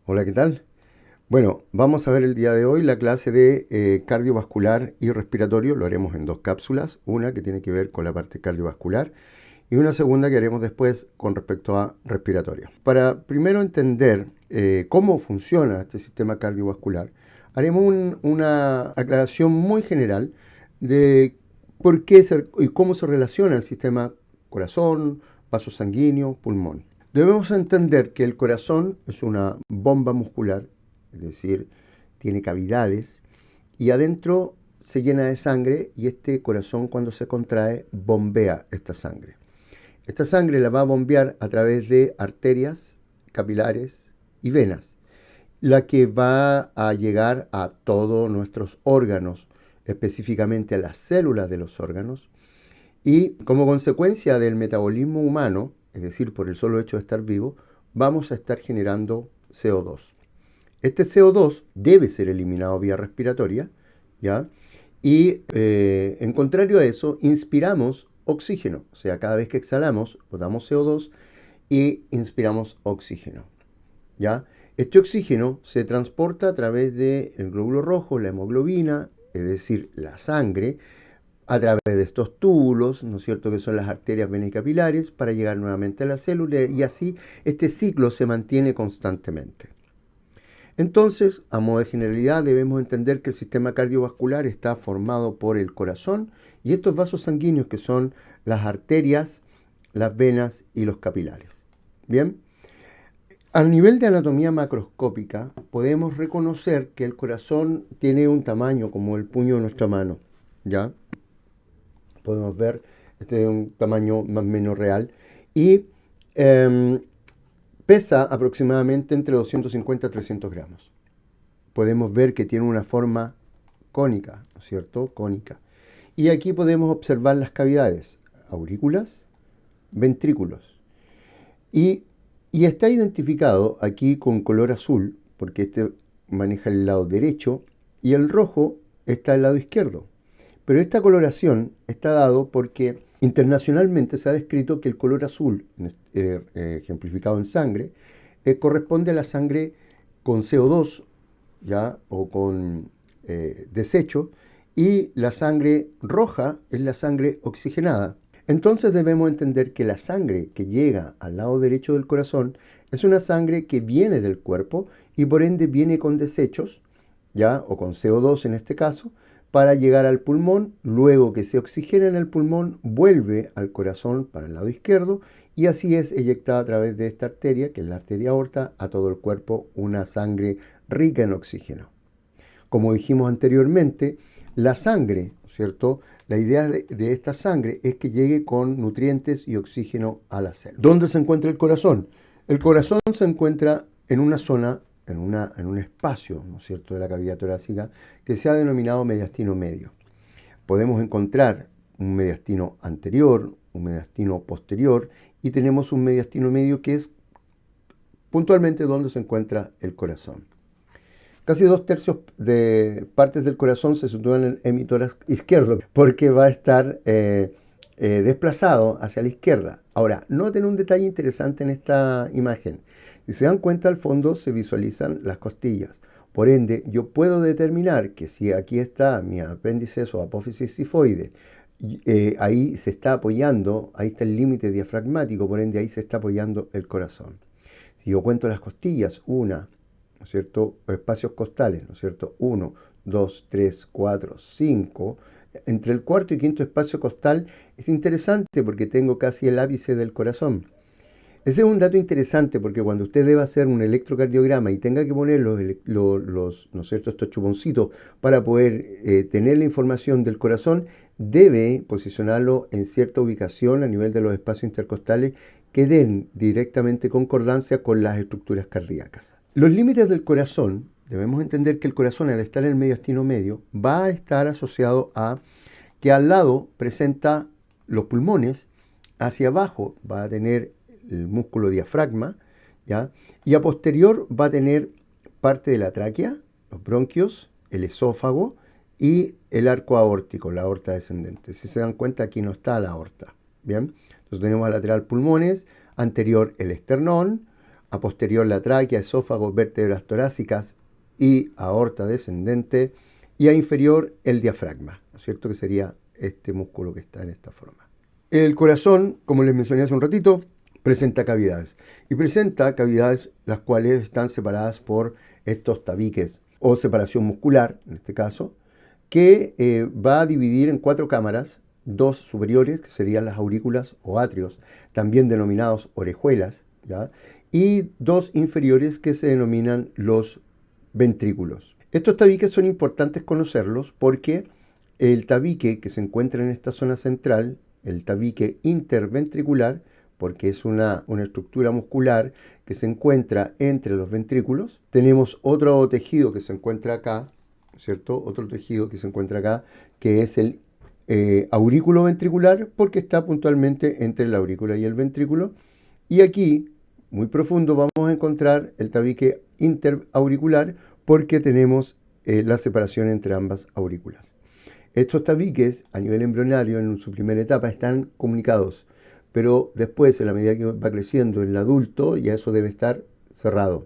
Hola, ¿qué tal? Bueno, vamos a ver el día de hoy la clase de cardiovascular y respiratorio. Lo haremos en dos cápsulas, una que tiene que ver con la parte cardiovascular y una segunda que haremos después con respecto a respiratorio. Para primero entender cómo funciona este sistema cardiovascular, haremos una aclaración muy general de por qué y cómo se relaciona el sistema corazón, vaso sanguíneo, pulmón. Debemos entender que el corazón es una bomba muscular, es decir, tiene cavidades y adentro se llena de sangre y este corazón cuando se contrae bombea esta sangre. Esta sangre la va a bombear a través de arterias, capilares y venas, la que va a llegar a todos nuestros órganos, específicamente a las células de los órganos, y como consecuencia del metabolismo humano, es decir, por el solo hecho de estar vivo, vamos a estar generando CO2. Este CO2 debe ser eliminado vía respiratoria, ¿ya? Y en contrario a eso, inspiramos oxígeno. O sea, cada vez que exhalamos, botamos CO2 y inspiramos oxígeno, ¿ya? Este oxígeno se transporta a través del glóbulo rojo, la hemoglobina, es decir, la sangre, a través de estos túbulos, ¿no es cierto?, que son las arterias, venas y capilares, para llegar nuevamente a la célula y así este ciclo se mantiene constantemente. Entonces, a modo de generalidad, debemos entender que el sistema cardiovascular está formado por el corazón y estos vasos sanguíneos que son las arterias, las venas y los capilares. Bien, a nivel de anatomía macroscópica podemos reconocer que el corazón tiene un tamaño como el puño de nuestra mano, ¿ya? Podemos ver, este es un tamaño más o menos real y eh, pesa aproximadamente entre 250 a 300 gramos. Podemos ver que tiene una forma cónica, ¿no es cierto? Cónica. Y aquí podemos observar las cavidades, aurículas, ventrículos. Y, y está identificado aquí con color azul, porque este maneja el lado derecho, y el rojo está al lado izquierdo. Pero esta coloración está dado porque internacionalmente se ha descrito que el color azul, ejemplificado en sangre, corresponde a la sangre con CO2, ¿ya? O con desecho, y la sangre roja es la sangre oxigenada. Entonces debemos entender que la sangre que llega al lado derecho del corazón es una sangre que viene del cuerpo y por ende viene con desechos, ¿ya? O con CO2 en este caso, para llegar al pulmón, luego que se oxigena en el pulmón, vuelve al corazón para el lado izquierdo y así es eyectada a través de esta arteria, que es la arteria aorta, a todo el cuerpo una sangre rica en oxígeno. Como dijimos anteriormente, la sangre, ¿cierto? La idea de esta sangre es que llegue con nutrientes y oxígeno a la célula. ¿Dónde se encuentra el corazón? El corazón se encuentra en una zona, en un espacio, ¿no es cierto?, de la cavidad torácica que se ha denominado mediastino medio. Podemos encontrar un mediastino anterior, un mediastino posterior y tenemos un mediastino medio que es puntualmente donde se encuentra el corazón. Casi 2/3 de partes del corazón se sitúan en el hemitórax izquierdo porque va a estar desplazado hacia la izquierda. Ahora, noten un detalle interesante en esta imagen. Si se dan cuenta, al fondo se visualizan las costillas. Por ende, yo puedo determinar que si aquí está mi apéndice o apófisis sifoide, ahí se está apoyando, ahí está el límite diafragmático, por ende ahí se está apoyando el corazón. Si yo cuento las costillas, una, ¿no es cierto? Espacios costales, ¿no es cierto? 1, 2, 3, 4, 5. Entre el cuarto y quinto espacio costal es interesante porque tengo casi el ápice del corazón. Ese es un dato interesante porque cuando usted deba hacer un electrocardiograma y tenga que poner ¿no es cierto?, estos chuponcitos para poder tener la información del corazón, debe posicionarlo en cierta ubicación a nivel de los espacios intercostales que den directamente concordancia con las estructuras cardíacas. Los límites del corazón, debemos entender que el corazón al estar en el mediastino medio va a estar asociado a que al lado presenta los pulmones, hacia abajo va a tener el músculo diafragma, ¿ya? Y a posterior va a tener parte de la tráquea, los bronquios, el esófago y el arco aórtico, la aorta descendente. Si se dan cuenta, aquí no está la aorta, ¿bien? Entonces tenemos lateral pulmones, anterior el esternón, a posterior la tráquea, esófago, vértebras torácicas y aorta descendente, y a inferior el diafragma, ¿no es cierto? Que sería este músculo que está en esta forma. El corazón, como les mencioné hace un ratito, presenta cavidades. Y presenta cavidades las cuales están separadas por estos tabiques o separación muscular, en este caso, que va a dividir en 4 cámaras, 2 superiores, que serían las aurículas o atrios, también denominados orejuelas, ¿ya? Y 2 inferiores que se denominan los ventrículos. Estos tabiques son importantes conocerlos porque el tabique que se encuentra en esta zona central, el tabique interventricular, porque es una estructura muscular que se encuentra entre los ventrículos. Tenemos otro tejido que se encuentra acá, ¿cierto? Otro tejido que se encuentra acá, que es el aurículo ventricular, porque está puntualmente entre la aurícula y el ventrículo. Y aquí, muy profundo, vamos a encontrar el tabique interauricular, porque tenemos la separación entre ambas aurículas. Estos tabiques, a nivel embrionario, en su primera etapa, están comunicados, pero después, en la medida que va creciendo el adulto, ya eso debe estar cerrado.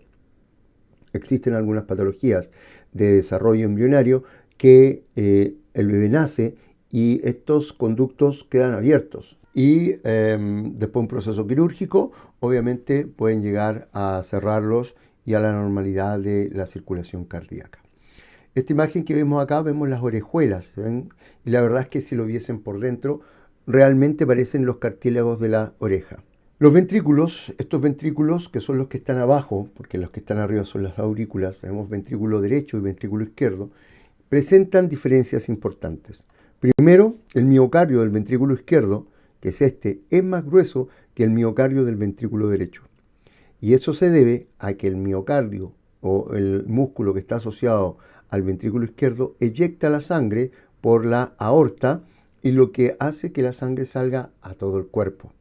Existen algunas patologías de desarrollo embrionario que el bebé nace y estos conductos quedan abiertos. Y después un proceso quirúrgico, obviamente pueden llegar a cerrarlos y a la normalidad de la circulación cardíaca. Esta imagen que vemos acá, vemos las orejuelas, ¿ven? Y la verdad es que si lo viesen por dentro, realmente parecen los cartílagos de la oreja. Los ventrículos, estos ventrículos que son los que están abajo, porque los que están arriba son las aurículas, tenemos ventrículo derecho y ventrículo izquierdo, presentan diferencias importantes. Primero, el miocardio del ventrículo izquierdo, que es este, es más grueso que el miocardio del ventrículo derecho. Y eso se debe a que el miocardio o el músculo que está asociado al ventrículo izquierdo eyecta la sangre por la aorta y lo que hace que la sangre salga a todo el cuerpo.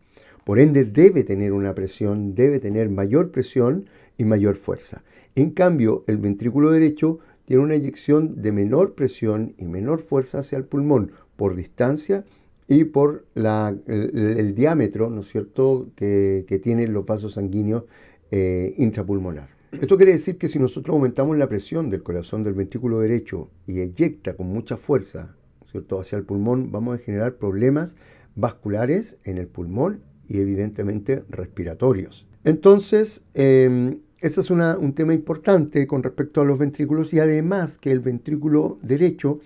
Por ende debe tener una presión, debe tener mayor presión y mayor fuerza. En cambio, el ventrículo derecho tiene una eyección de menor presión y menor fuerza hacia el pulmón por distancia y por el diámetro, ¿no es cierto?, que tienen los vasos sanguíneos intrapulmonar. Esto quiere decir que si nosotros aumentamos la presión del corazón del ventrículo derecho y eyecta con mucha fuerza, ¿cierto?, hacia el pulmón, vamos a generar problemas vasculares en el pulmón y evidentemente respiratorios. Entonces, ese es un tema importante con respecto a los ventrículos, y además que el ventrículo derecho,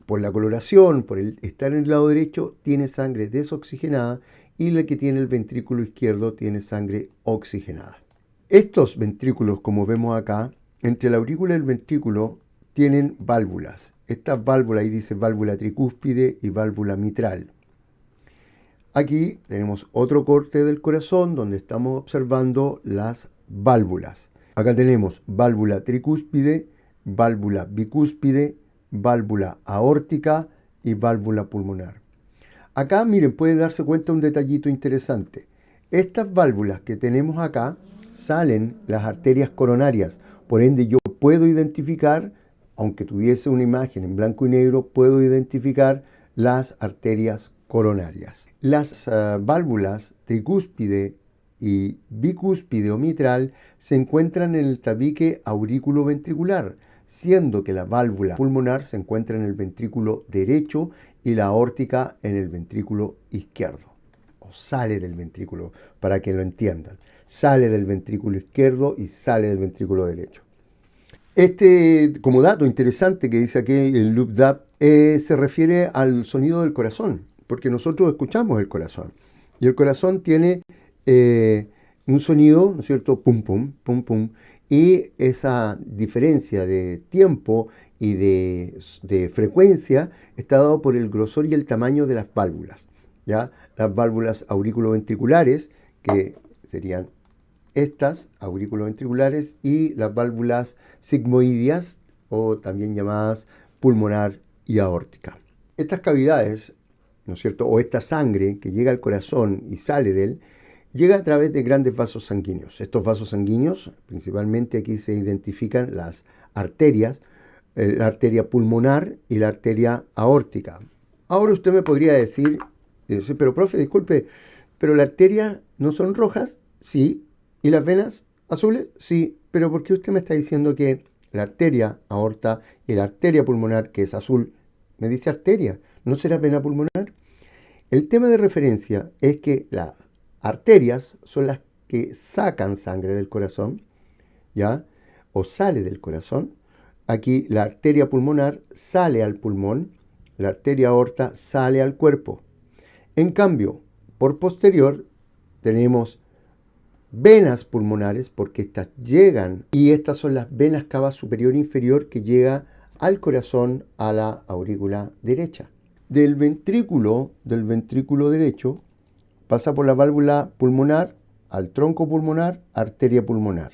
por la coloración, por el estar en el lado derecho, tiene sangre desoxigenada, y la que tiene el ventrículo izquierdo tiene sangre oxigenada. Estos ventrículos, como vemos acá, entre la aurícula y el ventrículo, tienen válvulas. Estas válvulas, ahí dice válvula tricúspide y válvula mitral. Aquí tenemos otro corte del corazón donde estamos observando las válvulas. Acá tenemos válvula tricúspide, válvula bicúspide, válvula aórtica y válvula pulmonar. Acá, miren, pueden darse cuenta de un detallito interesante. Estas válvulas que tenemos acá salen las arterias coronarias. Por ende, yo puedo identificar, aunque tuviese una imagen en blanco y negro, puedo identificar las arterias coronarias. Las válvulas tricúspide y bicúspide o mitral se encuentran en el tabique aurículo-ventricular, siendo que la válvula pulmonar se encuentra en el ventrículo derecho y la aórtica en el ventrículo izquierdo. O sale del ventrículo, para que lo entiendan. Sale del ventrículo izquierdo y sale del ventrículo derecho. Como dato interesante que dice aquí el loop DAP, se refiere al sonido del corazón, porque nosotros escuchamos el corazón. Y el corazón tiene un sonido, ¿no es cierto? Pum, pum, pum, pum. Y esa diferencia de tiempo y de frecuencia está dado por el grosor y el tamaño de las válvulas, ¿ya? Las válvulas auriculoventriculares, que serían estas, auriculoventriculares, y las válvulas sigmoideas, o también llamadas pulmonar y aórtica. Estas cavidades, ¿no es cierto?, o esta sangre que llega al corazón y sale de él, llega a través de grandes vasos sanguíneos. Estos vasos sanguíneos, principalmente aquí se identifican las arterias, la arteria pulmonar y la arteria aórtica. Ahora usted me podría decir, pero profe, disculpe, pero las arterias no son rojas, sí, y las venas ¿Azules? Sí, pero ¿por qué usted me está diciendo que la arteria aorta y la arteria pulmonar, que es azul, me dice arteria? ¿No será vena pulmonar? El tema de referencia es que las arterias son las que sacan sangre del corazón, ¿ya? O sale del corazón. Aquí la arteria pulmonar sale al pulmón, la arteria aorta sale al cuerpo. En cambio, por posterior tenemos venas pulmonares porque estas llegan y estas son las venas cava superior e inferior que llega al corazón, a la aurícula derecha. Del ventrículo derecho pasa por la válvula pulmonar al tronco pulmonar, arteria pulmonar.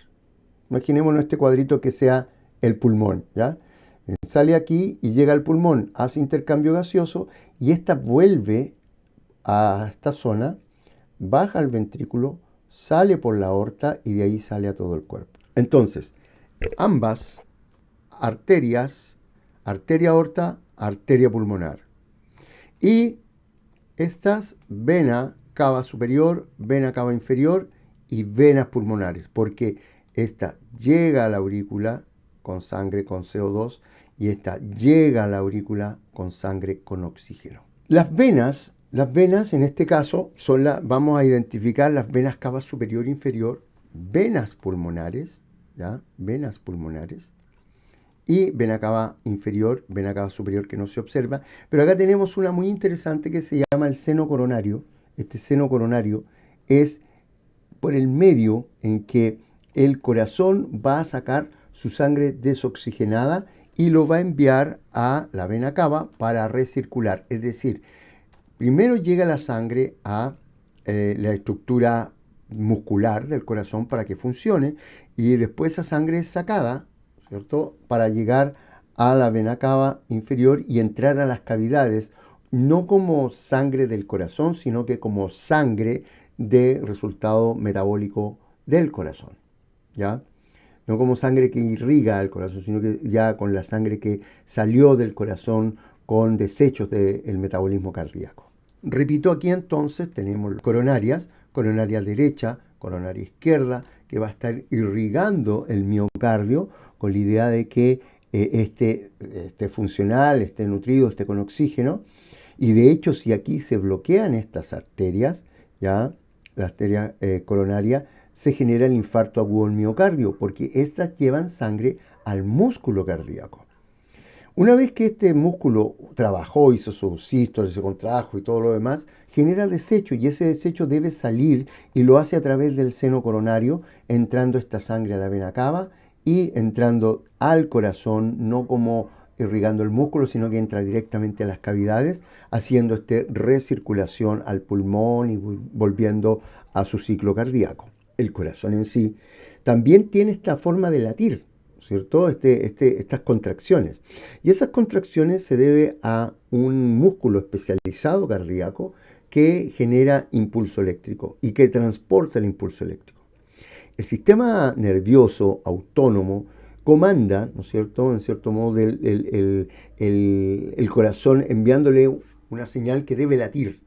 Imaginémonos este cuadrito que sea el pulmón, ¿ya? Sale aquí y llega al pulmón, hace intercambio gaseoso y esta vuelve a esta zona, baja al ventrículo, sale por la aorta y de ahí sale a todo el cuerpo. Entonces, ambas arterias, arteria aorta, arteria pulmonar. Y estas, vena cava superior, vena cava inferior y venas pulmonares, porque esta llega a la aurícula con sangre con CO2 y esta llega a la aurícula con sangre con oxígeno. Las venas en este caso son vamos a identificar las venas cava superior e inferior, venas pulmonares, ¿ya? Venas pulmonares y vena cava inferior, vena cava superior que no se observa. Pero acá tenemos una muy interesante que se llama el seno coronario. Este seno coronario es por el medio en que el corazón va a sacar su sangre desoxigenada y lo va a enviar a la vena cava para recircular. Es decir, primero llega la sangre a la estructura muscular del corazón para que funcione y después esa sangre es sacada, ¿cierto? Para llegar a la vena cava inferior y entrar a las cavidades, no como sangre del corazón, sino que como sangre de resultado metabólico del corazón, ¿ya? No como sangre que irriga el corazón, sino que ya con la sangre que salió del corazón con desechos del metabolismo cardíaco. Repito, aquí entonces tenemos coronarias, coronaria derecha, coronaria izquierda, que va a estar irrigando el miocardio con la idea de que esté funcional, esté nutrido, esté con oxígeno. Y de hecho, si aquí se bloquean estas arterias, ya la arteria coronaria, se genera el infarto agudo del miocardio, porque estas llevan sangre al músculo cardíaco. Una vez que este músculo trabajó, hizo sus sístoles, se contrajo y todo lo demás, genera desecho y ese desecho debe salir y lo hace a través del seno coronario, entrando esta sangre a la vena cava y entrando al corazón, no como irrigando el músculo, sino que entra directamente a las cavidades, haciendo recirculación al pulmón y volviendo a su ciclo cardíaco. El corazón en sí también tiene esta forma de latir, ¿cierto? Estas contracciones. Y esas contracciones se debe a un músculo especializado cardíaco que genera impulso eléctrico y que transporta el impulso eléctrico. El sistema nervioso autónomo comanda, ¿no es cierto?, en cierto modo, el corazón enviándole una señal que debe latir.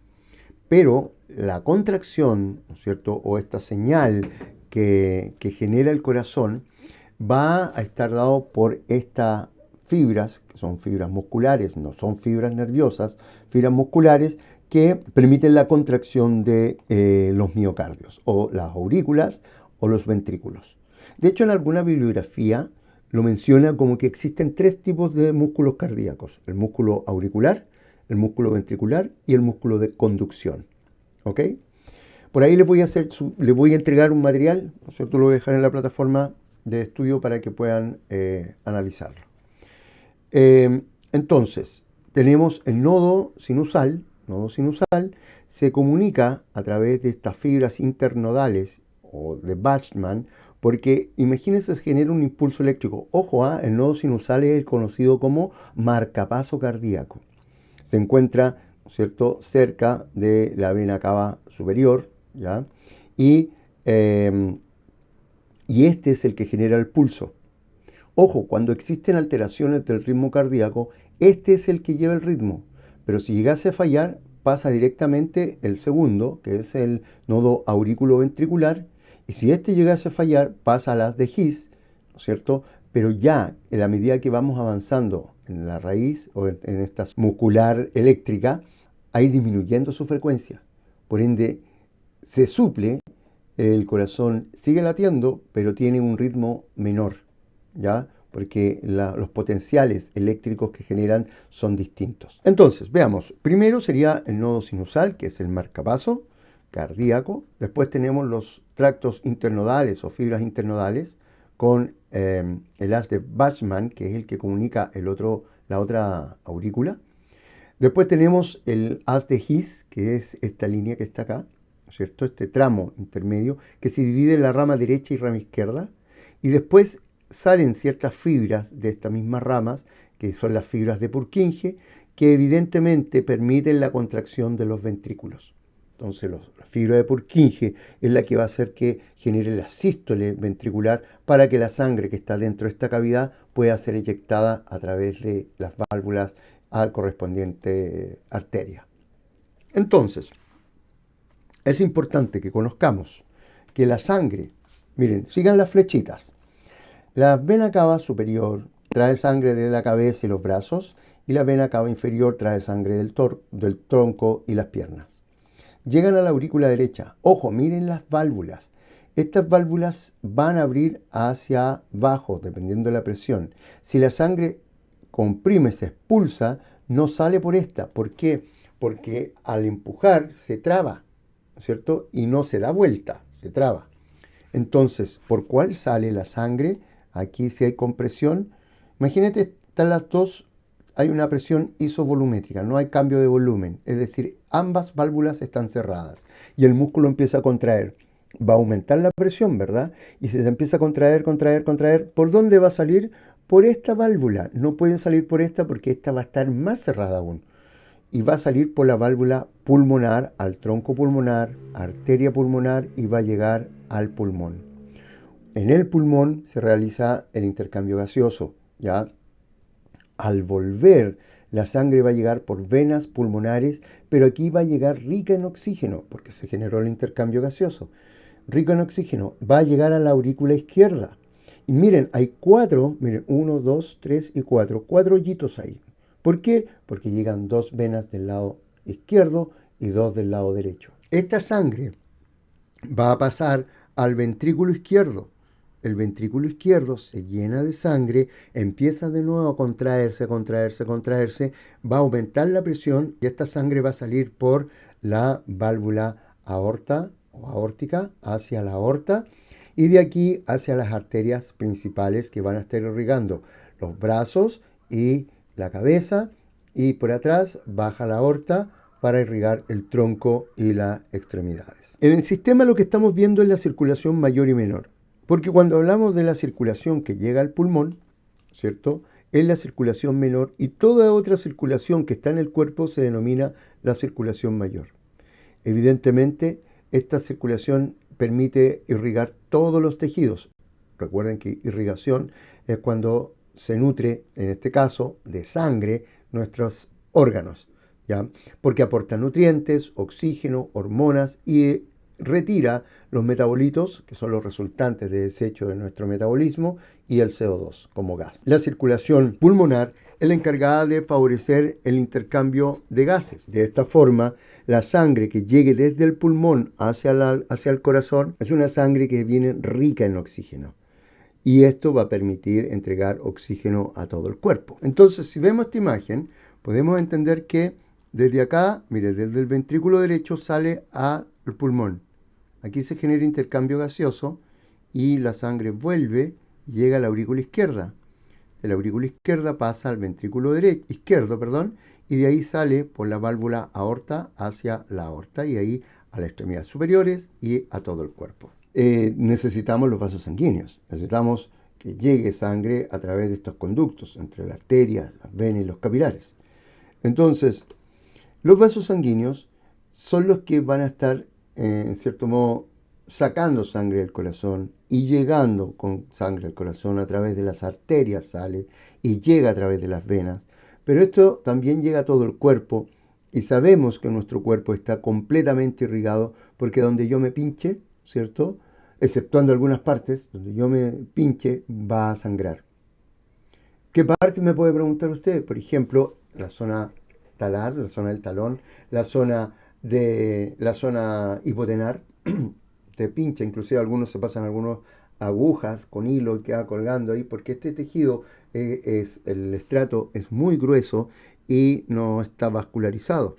Pero la contracción, ¿no es cierto?, o esta señal que genera el corazón, va a estar dado por estas fibras, que son fibras musculares, no son fibras nerviosas, fibras musculares que permiten la contracción de los miocardios, o las aurículas, o los ventrículos. De hecho, en alguna bibliografía lo menciona como que existen tres tipos de músculos cardíacos: el músculo auricular, el músculo ventricular y el músculo de conducción. ¿Ok? Por ahí les voy a entregar un material, ¿no es cierto? Lo voy a dejar en la plataforma de estudio para que puedan analizarlo. Entonces, tenemos el nodo sinusal. Nodo sinusal se comunica a través de estas fibras internodales o de Bachmann, porque imagínense, se genera un impulso eléctrico. Ojo, el nodo sinusal es el conocido como marcapaso cardíaco. Se encuentra, ¿no es cierto?, cerca de la vena cava superior, ¿ya? Y este es el que genera el pulso. Ojo, cuando existen alteraciones del ritmo cardíaco, este es el que lleva el ritmo. Pero si llegase a fallar, pasa directamente el segundo, que es el nodo auriculoventricular, Y si este llegase a fallar, pasa a las de His, ¿no es cierto? Pero ya en la medida que vamos avanzando en la raíz o en esta muscular eléctrica, a ir disminuyendo su frecuencia. Por ende, se suple, el corazón sigue latiendo, pero tiene un ritmo menor, ¿ya? Porque los potenciales eléctricos que generan son distintos. Entonces, veamos, primero sería el nodo sinusal, que es el marcapaso cardíaco. Después tenemos los tractos internodales o fibras internodales con el haz de Bachmann, que es el que comunica la otra aurícula. Después tenemos el haz de His, que es esta línea que está acá, ¿no es cierto? Este tramo intermedio que se divide en la rama derecha y rama izquierda. Y después salen ciertas fibras de estas mismas ramas, que son las fibras de Purkinje, que evidentemente permiten la contracción de los ventrículos. Entonces la fibra de Purkinje es la que va a hacer que genere la sístole ventricular para que la sangre que está dentro de esta cavidad pueda ser eyectada a través de las válvulas a la correspondiente arteria. Entonces, es importante que conozcamos que la sangre, miren, sigan las flechitas. La vena cava superior trae sangre de la cabeza y los brazos, y la vena cava inferior trae sangre del tronco y las piernas. Llegan a la aurícula derecha. Ojo, miren las válvulas. Estas válvulas van a abrir hacia abajo, dependiendo de la presión. Si la sangre comprime, se expulsa, no sale por esta. ¿Por qué? Porque al empujar se traba, ¿no es cierto? Y no se da vuelta, se traba. Entonces, ¿por cuál sale la sangre? Aquí si hay compresión. Imagínate, están las dos, hay una presión isovolumétrica, no hay cambio de volumen. Es decir, ambas válvulas están cerradas y el músculo empieza a contraer. Va a aumentar la presión, ¿verdad? Y si se empieza a contraer, ¿por dónde va a salir? Por esta válvula. No puede salir por esta porque esta va a estar más cerrada aún. Y va a salir por la válvula pulmonar, al tronco pulmonar, arteria pulmonar, y va a llegar al pulmón. En el pulmón se realiza el intercambio gaseoso, ¿ya? Al volver, la sangre va a llegar por venas pulmonares, pero aquí va a llegar rica en oxígeno, porque se generó el intercambio gaseoso. Rico en oxígeno, va a llegar a la aurícula izquierda. Y miren, hay miren, 1, 2, 3 y 4 hoyitos ahí. ¿Por qué? Porque llegan 2 venas del lado izquierdo y 2 del lado derecho. Esta sangre va a pasar al ventrículo izquierdo. El ventrículo izquierdo se llena de sangre, empieza de nuevo a contraerse, va a aumentar la presión y esta sangre va a salir por la válvula aorta o aórtica hacia la aorta y de aquí hacia las arterias principales que van a estar irrigando los brazos y la cabeza, y por atrás baja la aorta para irrigar el tronco y las extremidades. En el sistema lo que estamos viendo es la circulación mayor y menor, porque cuando hablamos de la circulación que llega al pulmón, ¿cierto? Es la circulación menor, y toda otra circulación que está en el cuerpo se denomina la circulación mayor. Evidentemente, esta circulación permite irrigar todos los tejidos. Recuerden que irrigación es cuando se nutre, en este caso, de sangre, nuestros órganos, ¿ya? Porque aporta nutrientes, oxígeno, hormonas y retira los metabolitos, que son los resultantes de desecho de nuestro metabolismo, y el CO2 como gas. La circulación pulmonar es la encargada de favorecer el intercambio de gases. De esta forma, la sangre que llegue desde el pulmón hacia el corazón es una sangre que viene rica en oxígeno. Y esto va a permitir entregar oxígeno a todo el cuerpo. Entonces, si vemos esta imagen, podemos entender que desde acá, mire, desde el ventrículo derecho sale al pulmón. Aquí se genera intercambio gaseoso y la sangre vuelve y llega a la aurícula izquierda. De la aurícula izquierda pasa al ventrículo izquierdo, y de ahí sale por la válvula aorta hacia la aorta y ahí a las extremidades superiores y a todo el cuerpo. Necesitamos los vasos sanguíneos, necesitamos que llegue sangre a través de estos conductos entre la arteria, las venas y los capilares. Entonces, los vasos sanguíneos son los que van a estar, en cierto modo, sacando sangre del corazón y llegando con sangre al corazón a través de las arterias, sale y llega a través de las venas. Pero esto también llega a todo el cuerpo y sabemos que nuestro cuerpo está completamente irrigado porque donde yo me pinche, ¿cierto? exceptuando algunas partes, donde yo me pinche, va a sangrar. ¿Qué parte me puede preguntar usted? Por ejemplo, la zona talar, la zona del talón, la zona hipotenar, te pincha, inclusive algunos se pasan algunas agujas con hilo y queda colgando ahí, porque este tejido el estrato es muy grueso y no está vascularizado.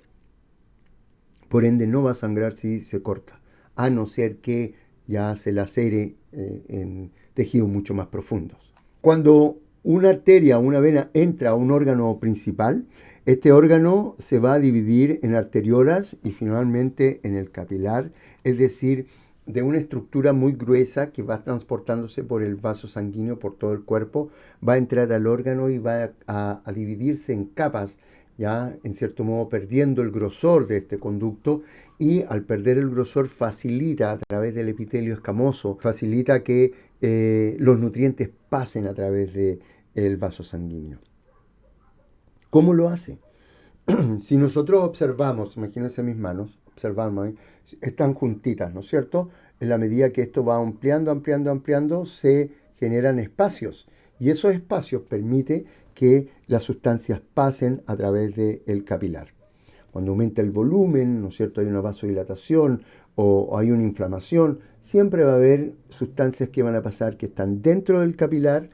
Por ende no va a sangrar si se corta, a no ser que ya se lacere en tejidos mucho más profundos. Cuando una arteria o una vena entra a un órgano principal, este órgano se va a dividir en arteriolas y finalmente en el capilar, es decir, de una estructura muy gruesa que va transportándose por el vaso sanguíneo por todo el cuerpo, va a entrar al órgano y va a dividirse en capas, ya en cierto modo perdiendo el grosor de este conducto, y al perder el grosor facilita a través del epitelio escamoso, facilita que los nutrientes pasen a través del vaso sanguíneo. ¿Cómo lo hace? Si nosotros observamos, imagínense mis manos, observamos, están juntitas, ¿no es cierto? En la medida que esto va ampliando, ampliando, ampliando, se generan espacios. Y esos espacios permiten que las sustancias pasen a través del capilar. Cuando aumenta el volumen, ¿no es cierto? Hay una vasodilatación o hay una inflamación, siempre va a haber sustancias que van a pasar que están dentro del capilar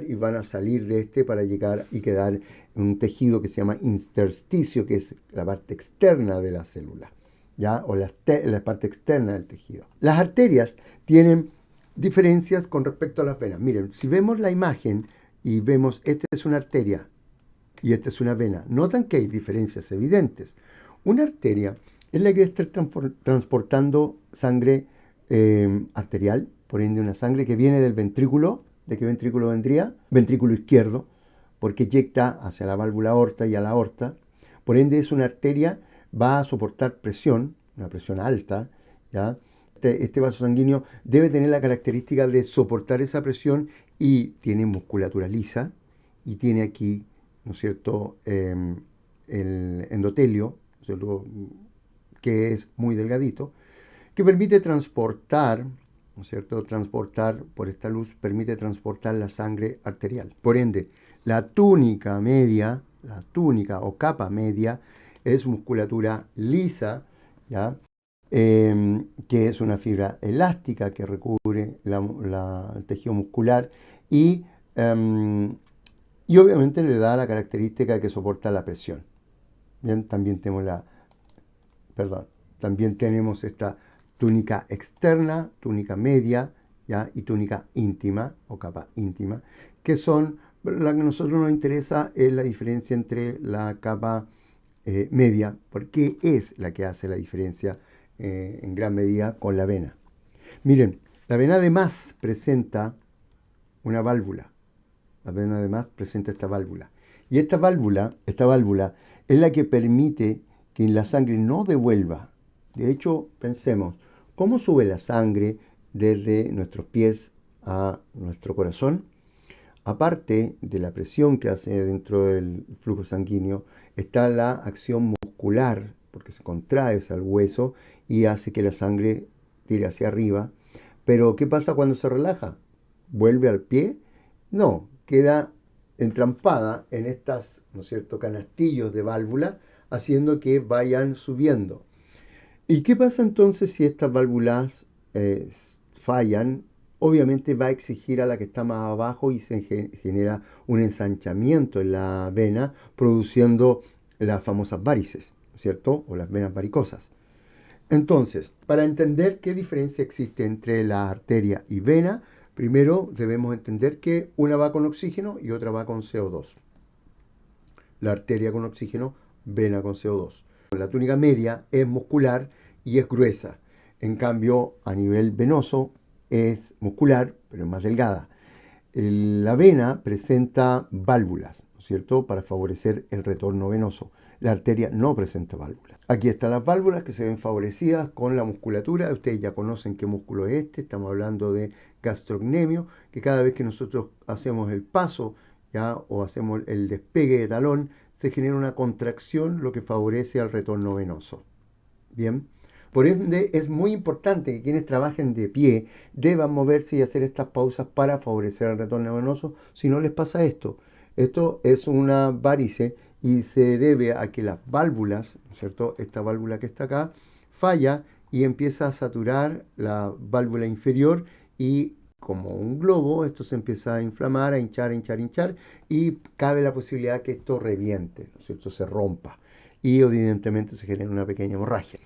y van a salir de este para llegar y quedar en un tejido que se llama intersticio, que es la parte externa de la célula, ¿ya? O la parte externa del tejido. Las arterias tienen diferencias con respecto a las venas. Miren, si vemos la imagen y vemos, esta es una arteria y esta es una vena, notan que hay diferencias evidentes. Una arteria es la que está transportando sangre arterial, por ende una sangre que viene del ventrículo. ¿De qué ventrículo vendría? Ventrículo izquierdo, porque eyecta hacia la válvula aorta y a la aorta. Por ende es una arteria, va a soportar presión, una presión alta, ¿ya? Este vaso sanguíneo debe tener la característica de soportar esa presión y tiene musculatura lisa y tiene aquí, ¿no es cierto?, el endotelio, ¿no es cierto?, que es muy delgadito, que permite transportar, ¿no es cierto?, transportar por esta luz, permite transportar la sangre arterial. Por ende, la túnica media, la túnica o capa media, es musculatura lisa, ¿ya? Que es una fibra elástica que recubre el tejido muscular y, em, y obviamente le da la característica que soporta la presión. Bien, perdón, también tenemos esta túnica externa, túnica media, ¿ya? Y túnica íntima o capa íntima, que son, la que a nosotros nos interesa es la diferencia entre la capa media, porque es la que hace la diferencia en gran medida con la vena. Miren, la vena además presenta una válvula. La vena además presenta esta válvula. Y esta válvula es la que permite que la sangre no devuelva. De hecho, pensemos, ¿cómo sube la sangre desde nuestros pies a nuestro corazón? Aparte de la presión que hace dentro del flujo sanguíneo, está la acción muscular, porque se contrae al hueso y hace que la sangre tire hacia arriba. Pero, ¿qué pasa cuando se relaja? ¿Vuelve al pie? No, queda entrampada en estas, ¿no es cierto?, canastillos de válvula, haciendo que vayan subiendo. ¿Y qué pasa entonces si estas válvulas fallan? Obviamente va a exigir a la que está más abajo y se genera un ensanchamiento en la vena, produciendo las famosas varices, ¿cierto? O las venas varicosas. Entonces, para entender qué diferencia existe entre la arteria y vena, primero debemos entender que una va con oxígeno y otra va con CO2. La arteria con oxígeno, vena con CO2. La túnica media es muscular y es gruesa. En cambio, a nivel venoso es muscular, pero es más delgada. La vena presenta válvulas, ¿no es cierto?, para favorecer el retorno venoso. La arteria no presenta válvulas. Aquí están las válvulas que se ven favorecidas con la musculatura. Ustedes ya conocen qué músculo es este. Estamos hablando de gastrocnemio, que cada vez que nosotros hacemos el paso, ¿ya?, o hacemos el despegue de talón, se genera una contracción, lo que favorece al retorno venoso. Bien, Por ende, es muy importante que quienes trabajen de pie deban moverse y hacer estas pausas para favorecer el retorno venoso, si no les pasa esto. Esto es una varice y se debe a que las válvulas, ¿no es cierto? Esta válvula que está acá falla y empieza a saturar la válvula inferior y como un globo, esto se empieza a inflamar, a hinchar, hinchar, hinchar y cabe la posibilidad que esto reviente, ¿no es cierto? Se rompa y evidentemente se genera una pequeña hemorragia.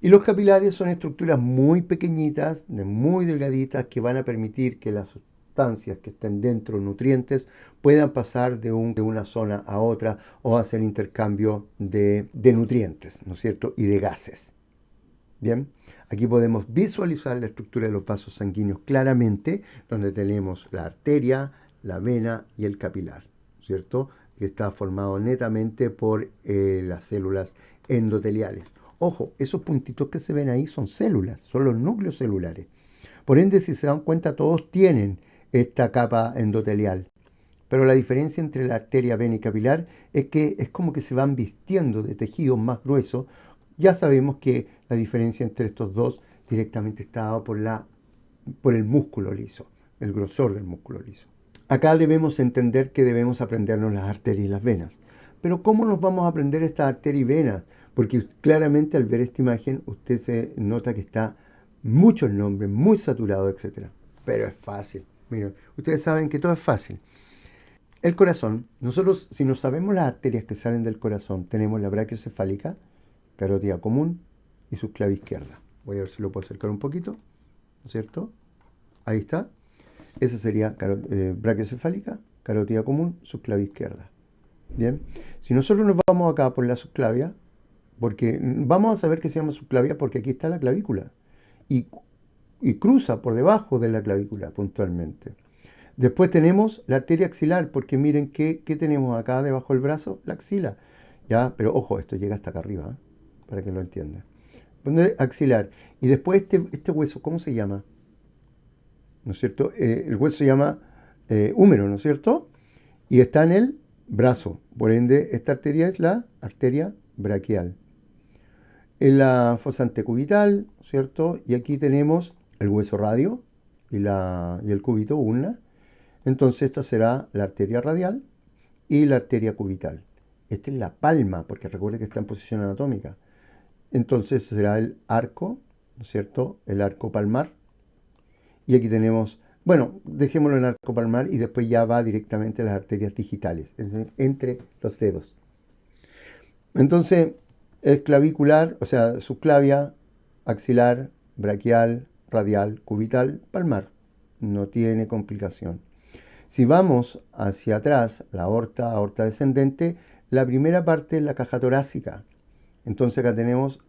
Y los capilares son estructuras muy pequeñitas, muy delgaditas, que van a permitir que las sustancias que estén dentro, nutrientes, puedan pasar de una zona a otra o hacer intercambio de nutrientes, ¿no es cierto? Y de gases. Bien, aquí podemos visualizar la estructura de los vasos sanguíneos claramente, donde tenemos la arteria, la vena y el capilar, ¿cierto? Que está formado netamente por las células endoteliales. Ojo, esos puntitos que se ven ahí son células, son los núcleos celulares. Por ende, si se dan cuenta, todos tienen esta capa endotelial. Pero la diferencia entre la arteria, vena y capilar es que es como que se van vistiendo de tejidos más gruesos. Ya sabemos que la diferencia entre estos dos directamente está dada por el músculo liso, el grosor del músculo liso. Acá debemos entender que debemos aprendernos las arterias y las venas. Pero ¿cómo nos vamos a aprender estas arterias y venas? Porque claramente al ver esta imagen usted se nota que está mucho el nombre, muy saturado, etc. Pero es fácil. Miren, ustedes saben que todo es fácil. El corazón, nosotros si no sabemos las arterias que salen del corazón, tenemos la brachiocefálica, carótida común y subclavia izquierda. Voy a ver si lo puedo acercar un poquito, ¿no es cierto? Ahí está. Esa sería brachiocefálica, carótida común, subclavia izquierda. Bien. Si nosotros nos vamos acá por la subclavia, porque vamos a saber que se llama subclavia porque aquí está la clavícula y, y cruza por debajo de la clavícula puntualmente. Después tenemos la arteria axilar, porque miren qué tenemos acá debajo del brazo, la axila. ¿Ya? Pero ojo, esto llega hasta acá arriba, ¿eh? Para que lo entiendan. Axilar. Y después este hueso, ¿cómo se llama? ¿No es cierto? El hueso se llama húmero, ¿no es cierto? Y está en el brazo. Por ende, esta arteria es la arteria braquial. En la fosa antecubital, ¿cierto? Y aquí tenemos el hueso radio y el cúbito ulna. Entonces esta será la arteria radial y la arteria cubital. Esta es la palma, porque recuerde que está en posición anatómica. Entonces será el arco, ¿no es cierto? El arco palmar. Y aquí tenemos, bueno, dejémoslo en arco palmar y después ya va directamente a las arterias digitales, entre los dedos. Entonces es clavicular, o sea, subclavia, axilar, braquial, radial, cubital, palmar. No tiene complicación. Si vamos hacia atrás, la aorta descendente, la primera parte es la caja torácica. Entonces acá tenemos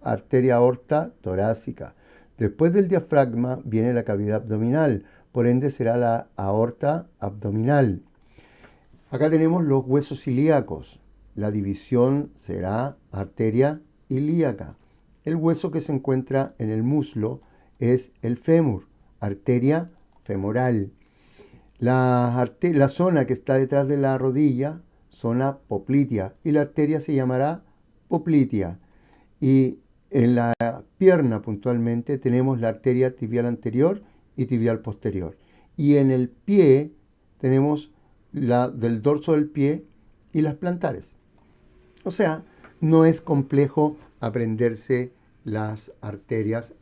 arteria aorta torácica. Después del diafragma viene la cavidad abdominal, por ende será la aorta abdominal. Acá tenemos los huesos ilíacos. La división será arteria ilíaca. El hueso que se encuentra en el muslo es el fémur, arteria femoral. La zona que está detrás de la rodilla, zona poplitea, y la arteria se llamará poplitea. Y en la pierna puntualmente tenemos la arteria tibial anterior y tibial posterior. Y en el pie tenemos la del dorso del pie y las plantares. O sea, no es complejo aprenderse las arterias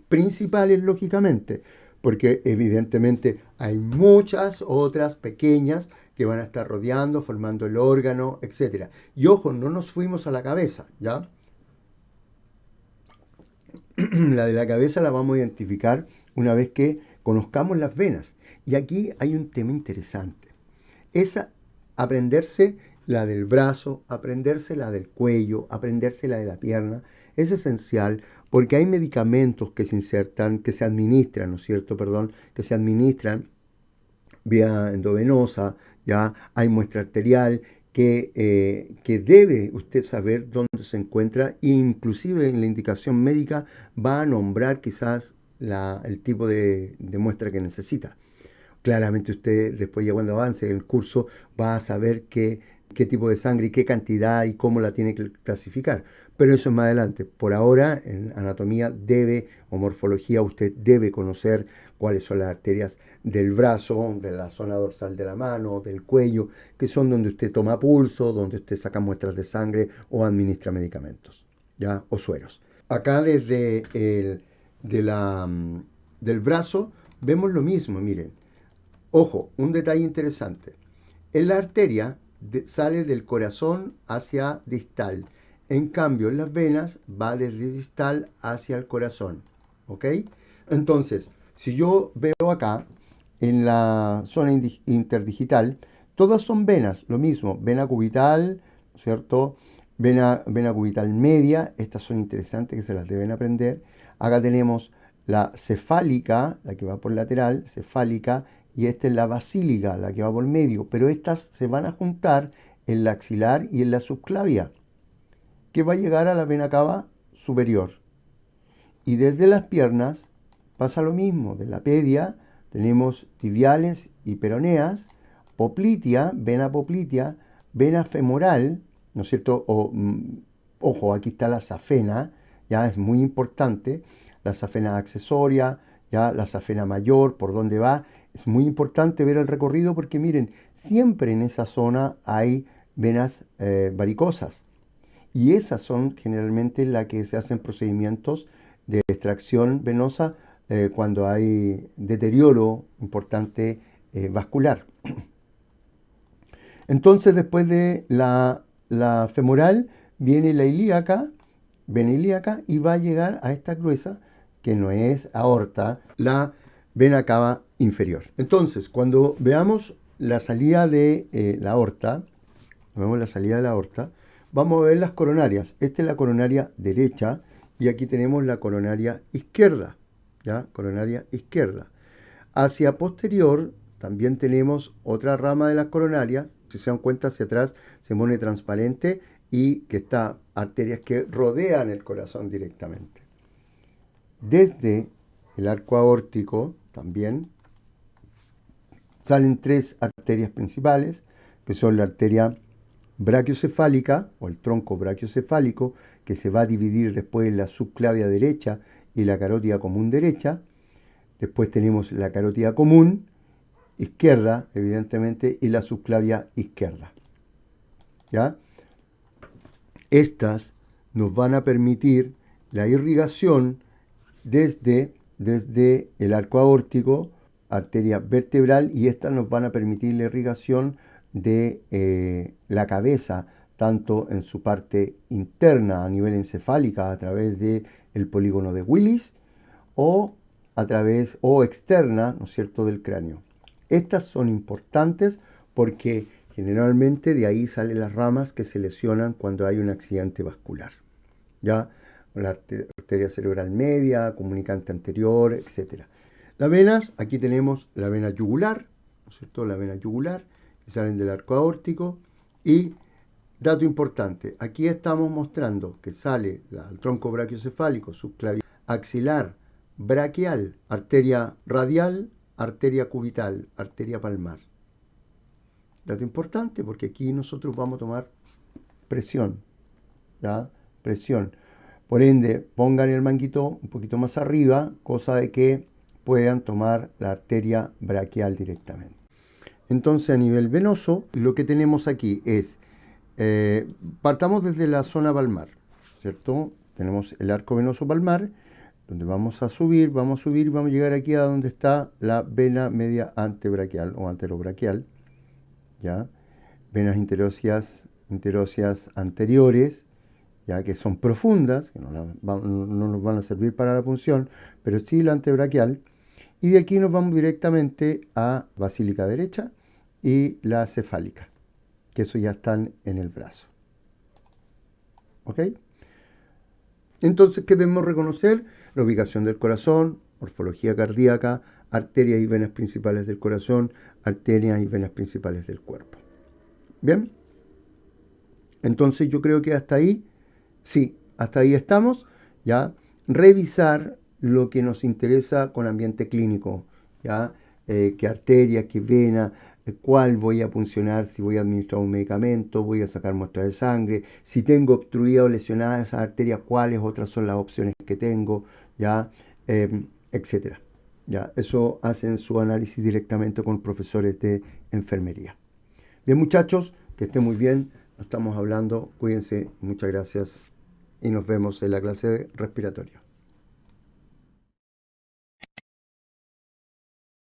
principales, lógicamente, porque evidentemente hay muchas otras pequeñas que van a estar rodeando, formando el órgano, etc. Y ojo, no nos fuimos a la cabeza, ¿ya? La de la cabeza la vamos a identificar una vez que conozcamos las venas. Y aquí hay un tema interesante. Es aprenderse la del brazo, aprenderse la del cuello, aprenderse la de la pierna. Es esencial porque hay medicamentos que se insertan, que se administran, ¿no es cierto? Perdón, que se administran vía endovenosa, ya hay muestra arterial que debe usted saber dónde se encuentra, e inclusive en la indicación médica va a nombrar quizás el tipo de muestra que necesita. Claramente usted después ya cuando avance el curso va a saber qué tipo de sangre y qué cantidad y cómo la tiene que clasificar. Pero eso es más adelante. Por ahora, en anatomía o morfología, usted debe conocer cuáles son las arterias del brazo, de la zona dorsal de la mano, del cuello, que son donde usted toma pulso, donde usted saca muestras de sangre o administra medicamentos, ¿ya? O sueros. Acá desde del brazo vemos lo mismo, miren. Ojo, un detalle interesante. En la arteria sale del corazón hacia distal. En cambio, en las venas va desde distal hacia el corazón. ¿Ok? Entonces, si yo veo acá, en la zona interdigital, todas son venas, lo mismo, vena cubital, ¿cierto? Vena cubital media, estas son interesantes que se las deben aprender. Acá tenemos la cefálica, la que va por lateral, cefálica, y esta es la basílica, la que va por medio, pero estas se van a juntar en la axilar y en la subclavia, que va a llegar a la vena cava superior. Y desde las piernas pasa lo mismo, de la pedia tenemos tibiales y peroneas, poplitea, vena femoral, ¿no es cierto? Ojo, aquí está la safena, ya es muy importante, la safena accesoria, ya la safena mayor, por dónde va, es muy importante ver el recorrido porque miren, siempre en esa zona hay venas varicosas y esas son generalmente las que se hacen procedimientos de extracción venosa cuando hay deterioro importante vascular. Entonces, después de la femoral, viene la ilíaca, vena ilíaca, y va a llegar a esta gruesa, que no es aorta, la vena cava inferior. Entonces, cuando veamos la salida de la aorta, vamos a ver las coronarias. Esta es la coronaria derecha y aquí tenemos la coronaria izquierda, ¿ya? Coronaria izquierda. Hacia posterior también tenemos otra rama de las coronarias. Si se dan cuenta, hacia atrás se pone transparente y que está arterias que rodean el corazón directamente. Desde el arco aórtico también salen tres arterias principales, que son la arteria brachiocefálica o el tronco brachiocefálico, que se va a dividir después en la subclavia derecha y la carótida común derecha. Después tenemos la carótida común izquierda, evidentemente, y la subclavia izquierda. ¿Ya? Estas nos van a permitir la irrigación desde el arco aórtico, arteria vertebral, y estas nos van a permitir la irrigación de la cabeza, tanto en su parte interna a nivel encefálica a través del polígono de Willis o externa, ¿no es cierto?, del cráneo. Estas son importantes porque generalmente de ahí salen las ramas que se lesionan cuando hay un accidente vascular. ¿Ya? La arteria cerebral media, comunicante anterior, etc. Las venas, aquí tenemos la vena yugular, ¿no es cierto?, la vena yugular, que salen del arco aórtico. Y, dato importante, aquí estamos mostrando que sale el tronco brachiocefálico, subclavial, axilar, braquial, arteria radial, arteria cubital, arteria palmar. Dato importante porque aquí nosotros vamos a tomar presión, ¿ya? Presión. Por ende, pongan el manguito un poquito más arriba, cosa de que puedan tomar la arteria braquial directamente. Entonces, a nivel venoso, lo que tenemos aquí es, partamos desde la zona palmar, ¿cierto? Tenemos el arco venoso palmar, donde vamos a subir, vamos a llegar aquí a donde está la vena media antebraquial o anterobraquial, ¿ya? Venas interóseas anteriores, ya que son profundas, que no nos van a servir para la punción, pero sí la antebraquial. Y de aquí nos vamos directamente a basílica derecha y la cefálica, que eso ya están en el brazo. ¿Ok? Entonces, ¿qué debemos reconocer? La ubicación del corazón, morfología cardíaca, arterias y venas principales del corazón, arterias y venas principales del cuerpo. ¿Bien? Entonces yo creo que hasta ahí, sí, hasta ahí estamos. Ya, revisar lo que nos interesa con ambiente clínico, ¿ya? Qué arteria, qué vena, cuál voy a puncionar, si voy a administrar un medicamento, voy a sacar muestras de sangre, si tengo obstruida o lesionada esa arteria, cuáles otras son las opciones que tengo, ya, etcétera. Ya, eso hacen su análisis directamente con profesores de enfermería. Bien, muchachos, que estén muy bien. Nos estamos hablando. Cuídense. Muchas gracias. Y nos vemos en la clase de respiratorio.